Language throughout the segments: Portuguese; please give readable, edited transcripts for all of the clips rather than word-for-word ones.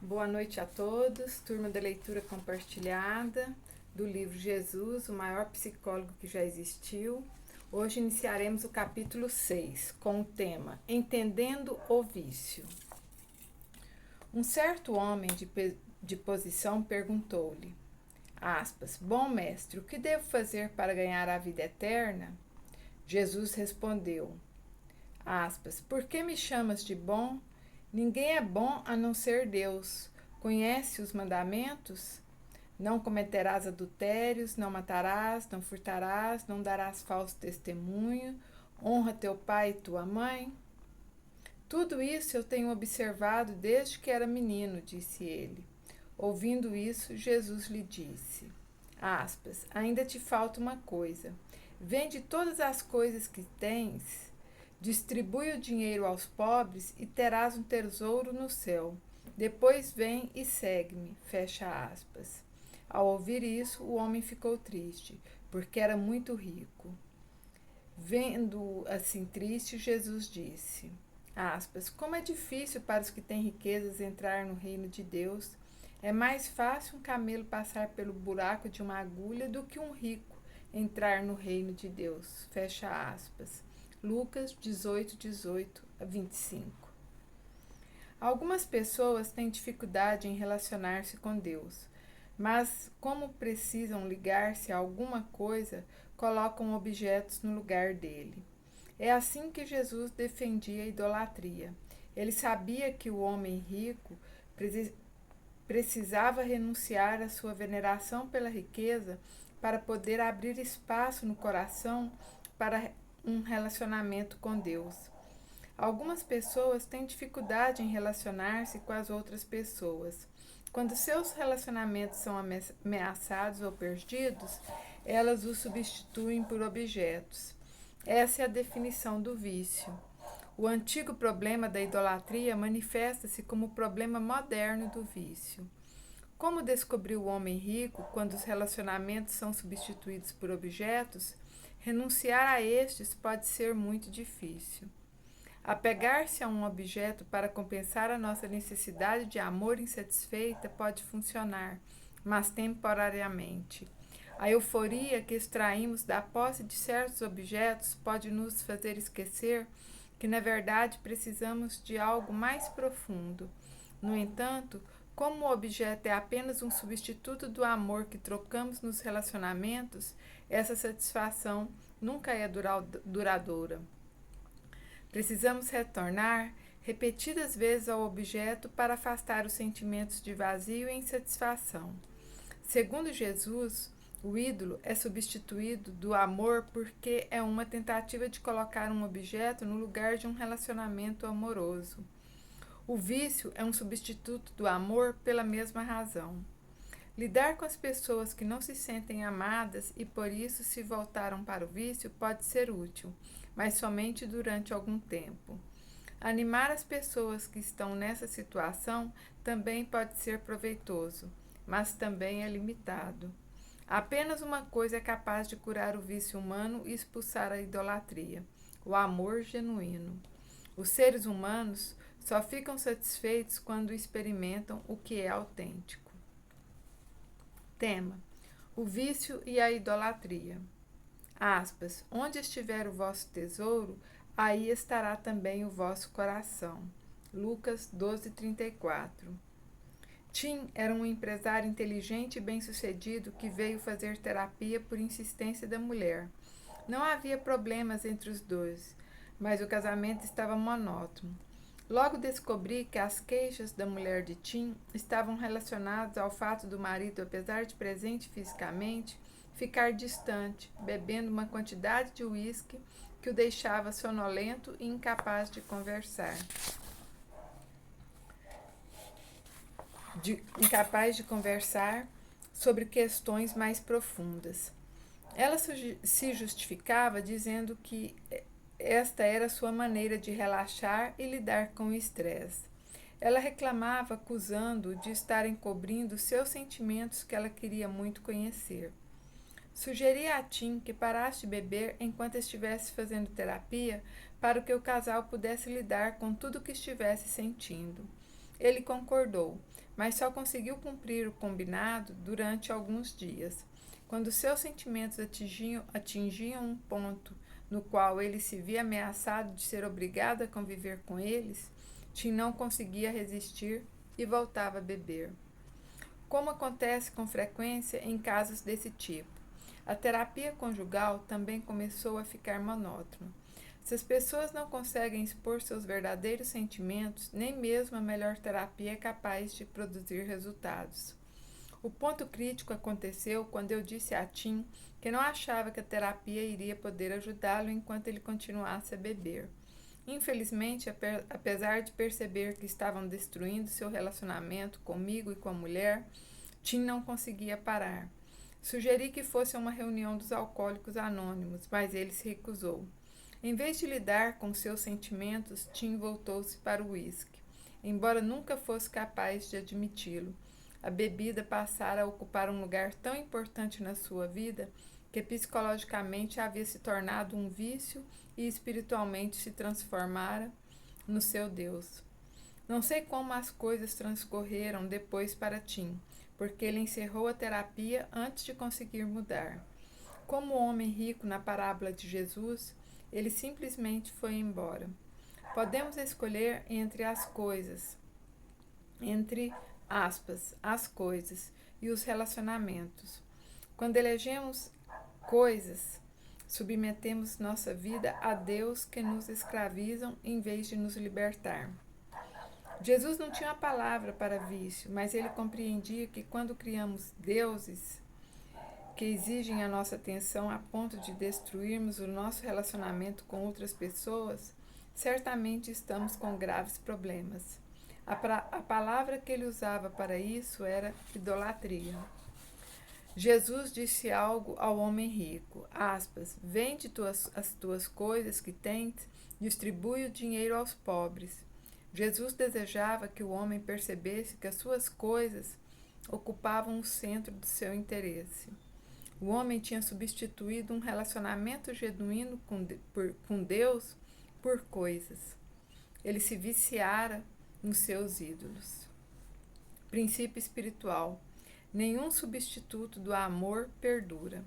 Boa noite a todos, turma da leitura compartilhada do livro Jesus, o maior psicólogo que já existiu. Hoje iniciaremos o capítulo 6, com o tema Entendendo o Vício. Um certo homem de posição perguntou-lhe, bom mestre, o que devo fazer para ganhar a vida eterna? Jesus respondeu, por que me chamas de bom? Ninguém é bom a não ser Deus. Conhece os mandamentos? Não cometerás adultérios, não matarás, não furtarás, não darás falso testemunho, honra teu pai e tua mãe. Tudo isso eu tenho observado desde que era menino, disse ele. Ouvindo isso, Jesus lhe disse, ainda te falta uma coisa. Vende todas as coisas que tens, distribui o dinheiro aos pobres e terás um tesouro no céu. Depois vem e segue-me. Fecha aspas. Ao ouvir isso, o homem ficou triste, porque era muito rico. Vendo assim triste, Jesus disse, como é difícil para os que têm riquezas entrar no reino de Deus. É mais fácil um camelo passar pelo buraco de uma agulha do que um rico entrar no reino de Deus. Fecha aspas. Lucas 18:18-25. Algumas pessoas têm dificuldade em relacionar-se com Deus, mas como precisam ligar-se a alguma coisa, colocam objetos no lugar dele. É assim que Jesus defendia a idolatria. Ele sabia que o homem rico precisava renunciar à sua veneração pela riqueza para poder abrir espaço no coração para um relacionamento com Deus. Algumas pessoas têm dificuldade em relacionar-se com as outras pessoas. Quando seus relacionamentos são ameaçados ou perdidos, elas os substituem por objetos. Essa é a definição do vício. O antigo problema da idolatria manifesta-se como o problema moderno do vício. Como descobriu o homem rico quando os relacionamentos são substituídos por objetos, renunciar a estes pode ser muito difícil. Apegar-se a um objeto para compensar a nossa necessidade de amor insatisfeita pode funcionar, mas temporariamente. A euforia que extraímos da posse de certos objetos pode nos fazer esquecer que, na verdade, precisamos de algo mais profundo. No entanto, como o objeto é apenas um substituto do amor que trocamos nos relacionamentos, essa satisfação nunca é duradoura. Precisamos retornar repetidas vezes ao objeto para afastar os sentimentos de vazio e insatisfação. Segundo Jesus, o ídolo é substituído do amor porque é uma tentativa de colocar um objeto no lugar de um relacionamento amoroso. O vício é um substituto do amor pela mesma razão. Lidar com as pessoas que não se sentem amadas e por isso se voltaram para o vício pode ser útil, mas somente durante algum tempo. Animar as pessoas que estão nessa situação também pode ser proveitoso, mas também é limitado. Apenas uma coisa é capaz de curar o vício humano e expulsar a idolatria: o amor genuíno. Os seres humanos só ficam satisfeitos quando experimentam o que é autêntico. Tema: o vício e a idolatria. Onde estiver o vosso tesouro, aí estará também o vosso coração. Lucas 12:34. Tim era um empresário inteligente e bem-sucedido que veio fazer terapia por insistência da mulher. Não havia problemas entre os dois, mas o casamento estava monótono. Logo descobri que as queixas da mulher de Tim estavam relacionadas ao fato do marido, apesar de presente fisicamente, ficar distante, bebendo uma quantidade de uísque que o deixava sonolento e incapaz de conversar. Sobre questões mais profundas. Ela se justificava dizendo que esta era sua maneira de relaxar e lidar com o estresse. Ela reclamava, acusando-o de estar encobrindo seus sentimentos que ela queria muito conhecer. Sugeri a Tim que parasse de beber enquanto estivesse fazendo terapia para que o casal pudesse lidar com tudo o que estivesse sentindo. Ele concordou, mas só conseguiu cumprir o combinado durante alguns dias. Quando seus sentimentos atingiam um ponto no qual ele se via ameaçado de ser obrigado a conviver com eles, Tim não conseguia resistir e voltava a beber. Como acontece com frequência em casos desse tipo, a terapia conjugal também começou a ficar monótona. Se as pessoas não conseguem expor seus verdadeiros sentimentos, nem mesmo a melhor terapia é capaz de produzir resultados. O ponto crítico aconteceu quando eu disse a Tim que não achava que a terapia iria poder ajudá-lo enquanto ele continuasse a beber. Infelizmente, apesar de perceber que estavam destruindo seu relacionamento comigo e com a mulher, Tim não conseguia parar. Sugeri que fosse uma reunião dos alcoólicos anônimos, mas ele se recusou. Em vez de lidar com seus sentimentos, Tim voltou-se para o uísque, embora nunca fosse capaz de admiti-lo. A bebida passara a ocupar um lugar tão importante na sua vida que psicologicamente havia se tornado um vício e espiritualmente se transformara no seu Deus. Não sei como as coisas transcorreram depois para Tim, porque ele encerrou a terapia antes de conseguir mudar. Como o homem rico na parábola de Jesus, ele simplesmente foi embora. Podemos escolher entre as coisas, entre aspas, as coisas e os relacionamentos. Quando elegemos coisas, submetemos nossa vida a Deus que nos escravizam em vez de nos libertar. Jesus não tinha uma palavra para vício, mas ele compreendia que quando criamos deuses que exigem a nossa atenção a ponto de destruirmos o nosso relacionamento com outras pessoas, certamente estamos com graves problemas. A palavra que ele usava para isso era idolatria. Jesus disse algo ao homem rico, aspas, vende as tuas coisas que tens, distribui o dinheiro aos pobres. Jesus desejava que o homem percebesse que as suas coisas ocupavam o centro do seu interesse. O homem tinha substituído um relacionamento genuíno com Deus por coisas. Ele se viciara nos seus ídolos. Princípio espiritual. Nenhum substituto do amor perdura.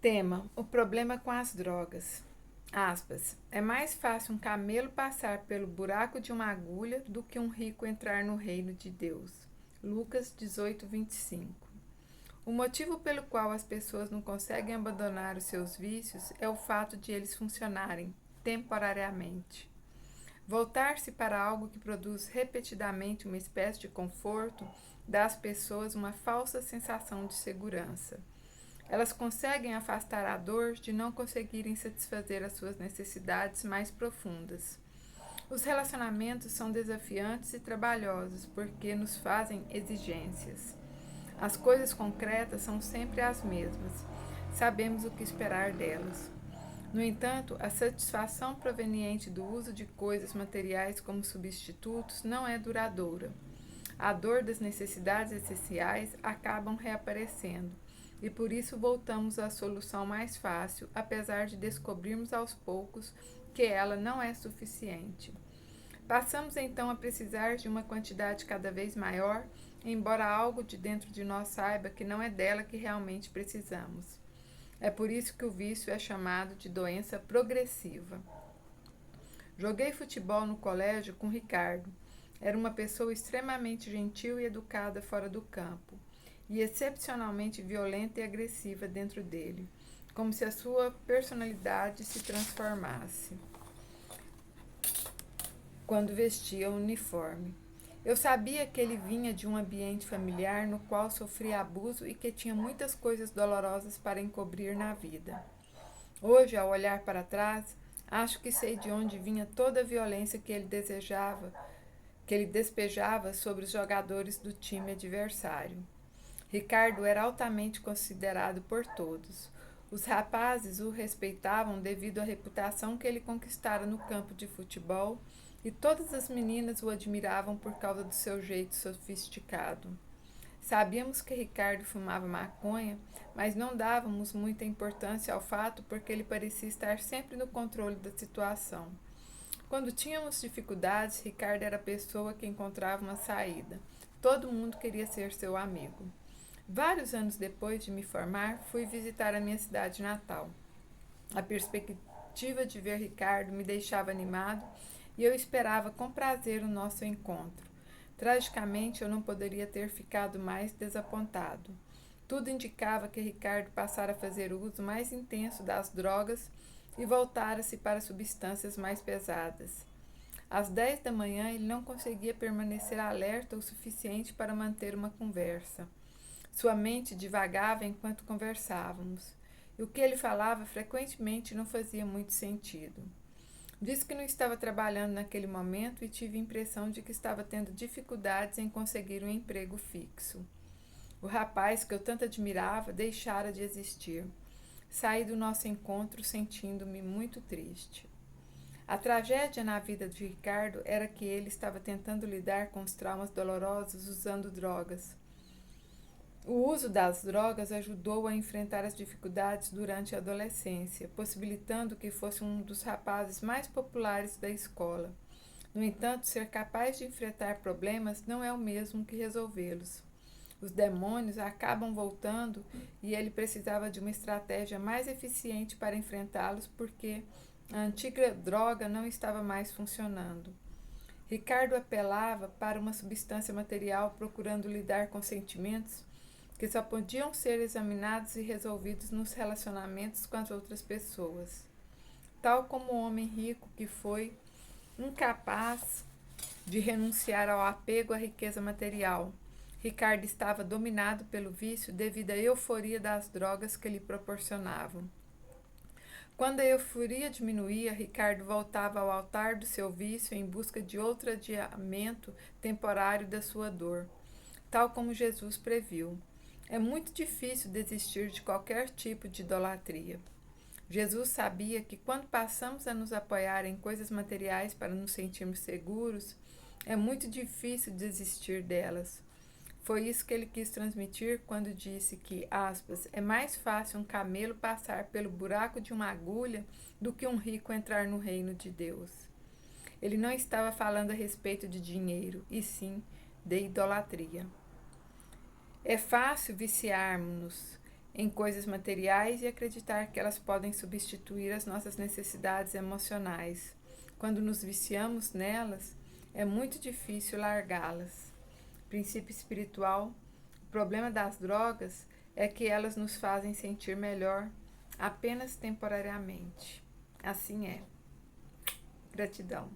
Tema: o problema com as drogas. Aspas, é mais fácil um camelo passar pelo buraco de uma agulha do que um rico entrar no reino de Deus. Lucas 18:25. O motivo pelo qual as pessoas não conseguem abandonar os seus vícios é o fato de eles funcionarem temporariamente. Voltar-se para algo que produz repetidamente uma espécie de conforto dá às pessoas uma falsa sensação de segurança. Elas conseguem afastar a dor de não conseguirem satisfazer as suas necessidades mais profundas. Os relacionamentos são desafiantes e trabalhosos porque nos fazem exigências. As coisas concretas são sempre as mesmas. Sabemos o que esperar delas. No entanto, a satisfação proveniente do uso de coisas materiais como substitutos não é duradoura. A dor das necessidades essenciais acabam reaparecendo, e por isso voltamos à solução mais fácil, apesar de descobrirmos aos poucos que ela não é suficiente. Passamos então a precisar de uma quantidade cada vez maior, embora algo de dentro de nós saiba que não é dela que realmente precisamos. É por isso que o vício é chamado de doença progressiva. Joguei futebol no colégio com Ricardo. Era uma pessoa extremamente gentil e educada fora do campo, e excepcionalmente violenta e agressiva dentro dele, como se a sua personalidade se transformasse quando vestia o uniforme. Eu sabia que ele vinha de um ambiente familiar no qual sofria abuso e que tinha muitas coisas dolorosas para encobrir na vida. Hoje, ao olhar para trás, acho que sei de onde vinha toda a violência que ele despejava sobre os jogadores do time adversário. Ricardo era altamente considerado por todos. Os rapazes o respeitavam devido à reputação que ele conquistara no campo de futebol, e todas as meninas o admiravam por causa do seu jeito sofisticado. Sabíamos que Ricardo fumava maconha, mas não dávamos muita importância ao fato porque ele parecia estar sempre no controle da situação. Quando tínhamos dificuldades, Ricardo era a pessoa que encontrava uma saída. Todo mundo queria ser seu amigo. Vários anos depois de me formar, fui visitar a minha cidade natal. A perspectiva de ver Ricardo me deixava animado e eu esperava com prazer o nosso encontro. Tragicamente, eu não poderia ter ficado mais desapontado. Tudo indicava que Ricardo passara a fazer uso mais intenso das drogas e voltara-se para substâncias mais pesadas. Às 10 da manhã, ele não conseguia permanecer alerta o suficiente para manter uma conversa. Sua mente divagava enquanto conversávamos, e o que ele falava frequentemente não fazia muito sentido. Disse que não estava trabalhando naquele momento e tive a impressão de que estava tendo dificuldades em conseguir um emprego fixo. O rapaz que eu tanto admirava deixara de existir. Saí do nosso encontro sentindo-me muito triste. A tragédia na vida de Ricardo era que ele estava tentando lidar com os traumas dolorosos usando drogas. O uso das drogas ajudou a enfrentar as dificuldades durante a adolescência, possibilitando que fosse um dos rapazes mais populares da escola. No entanto, ser capaz de enfrentar problemas não é o mesmo que resolvê-los. Os demônios acabam voltando e ele precisava de uma estratégia mais eficiente para enfrentá-los porque a antiga droga não estava mais funcionando. Ricardo apelava para uma substância material procurando lidar com sentimentos que só podiam ser examinados e resolvidos nos relacionamentos com as outras pessoas. Tal como o homem rico que foi incapaz de renunciar ao apego à riqueza material, Ricardo estava dominado pelo vício devido à euforia das drogas que lhe proporcionavam. Quando a euforia diminuía, Ricardo voltava ao altar do seu vício em busca de outro adiamento temporário da sua dor, tal como Jesus previu. É muito difícil desistir de qualquer tipo de idolatria. Jesus sabia que quando passamos a nos apoiar em coisas materiais para nos sentirmos seguros, é muito difícil desistir delas. Foi isso que ele quis transmitir quando disse que, aspas, é mais fácil um camelo passar pelo buraco de uma agulha do que um rico entrar no reino de Deus. Ele não estava falando a respeito de dinheiro, e sim de idolatria. É fácil viciarmos-nos em coisas materiais e acreditar que elas podem substituir as nossas necessidades emocionais. Quando nos viciamos nelas, é muito difícil largá-las. Princípio espiritual: o problema das drogas é que elas nos fazem sentir melhor apenas temporariamente. Assim é. Gratidão.